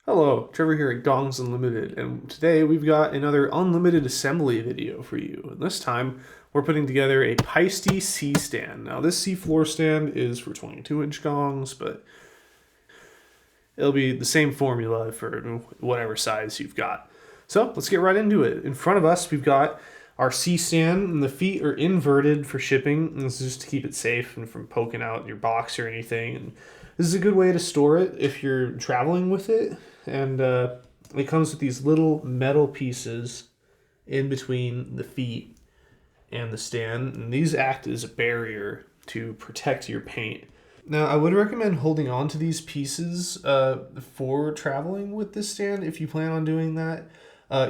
Hello, Trevor here at Gongs Unlimited, and today we've got another unlimited assembly video for you. And this time, we're putting together a Paiste C stand. Now, this C floor stand is for 22-inch gongs, but it'll be the same formula for whatever size you've got. So, let's get right into it. In front of us, we've got our C stand, and the feet are inverted for shipping. And this is just to keep it safe and from poking out your box or anything. And this is a good way to store it if you're traveling with it. And it comes with these little metal pieces in between the feet and the stand. And these act as a barrier to protect your paint. Now, I would recommend holding on to these pieces for traveling with this stand if you plan on doing that.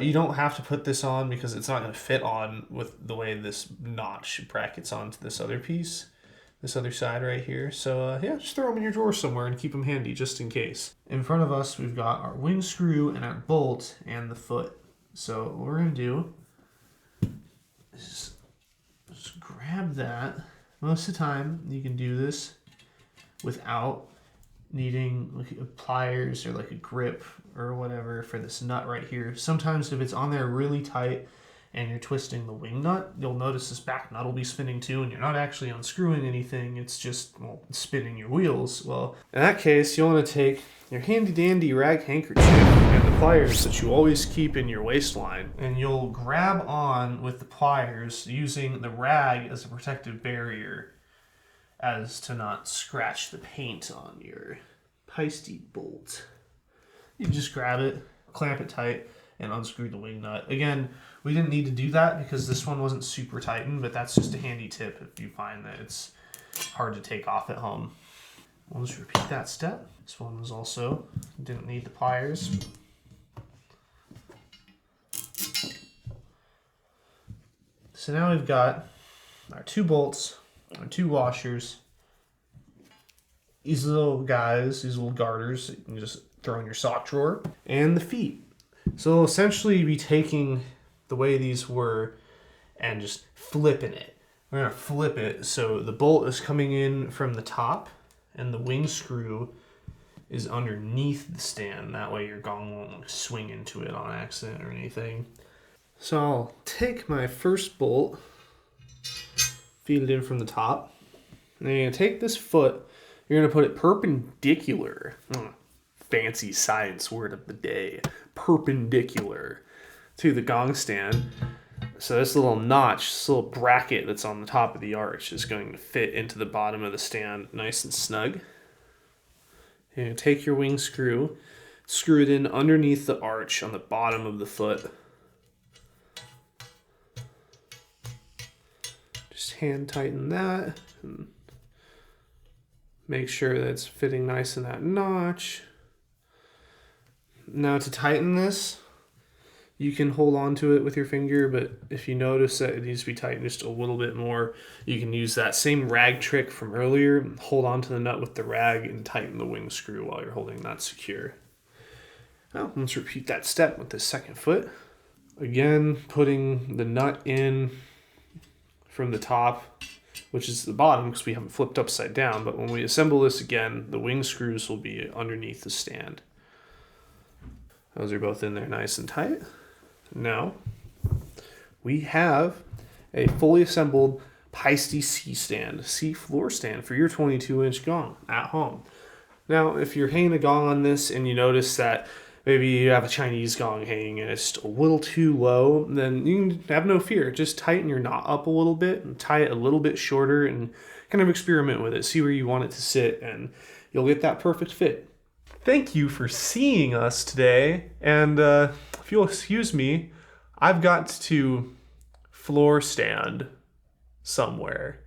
You don't have to put this on because it's not going to fit on with the way this notch brackets onto this other piece. This other side right here. So yeah, just throw them in your drawer somewhere and keep them handy just in case. In front of us, we've got our wing screw and our bolt and the foot. So what we're gonna do is just grab that. Most of the time, you can do this without needing like pliers or like a grip or whatever for this nut right here. Sometimes if it's on there really tight, and you're twisting the wing nut, you'll notice this back nut will be spinning too, and you're not actually unscrewing anything, it's just spinning your wheels. Well, in that case, you'll want to take your handy dandy rag handkerchief and the pliers that you always keep in your waistline, and you'll grab on with the pliers using the rag as a protective barrier as to not scratch the paint on your Paiste bolt. You just grab it, clamp it tight, and unscrew the wing nut. Again, we didn't need to do that because this one wasn't super tightened, but that's just a handy tip if you find that it's hard to take off at home. We'll just repeat that step. This one was also, didn't need the pliers. So now we've got our two bolts, our two washers, these little guys, these little garters that you can just throw in your sock drawer, and the feet. So we'll essentially be taking the way these were and just flipping it. We're going to flip it so the bolt is coming in from the top and the wing screw is underneath the stand. That way your gong won't swing into it on accident or anything. So I'll take my first bolt, feed it in from the top, and then you're going to take this foot, you're going to put it perpendicular. Fancy science word of the day. Perpendicular to the gong stand. So this little notch, this little bracket that's on the top of the arch is going to fit into the bottom of the stand nice and snug. And take your wing screw, screw it in underneath the arch on the bottom of the foot. Just hand tighten that and make sure that it's fitting nice in that notch. Now to tighten this, you can hold on to it with your finger, but if you notice that it needs to be tightened just a little bit more, you can use that same rag trick from earlier, hold on to the nut with the rag and tighten the wing screw while you're holding that secure. Now, let's repeat that step with the second foot. Again, putting the nut in from the top, which is the bottom because we haven't flipped upside down, but when we assemble this again, the wing screws will be underneath the stand. Those are both in there nice and tight. Now, we have a fully assembled Paiste C stand, C floor stand for your 22-inch gong at home. Now, if you're hanging a gong on this and you notice that maybe you have a Chinese gong hanging and it's just a little too low, then you can have no fear. Just tighten your knot up a little bit and tie it a little bit shorter and kind of experiment with it. See where you want it to sit and you'll get that perfect fit. Thank you for seeing us today, and if you'll excuse me, I've got to floor stand somewhere.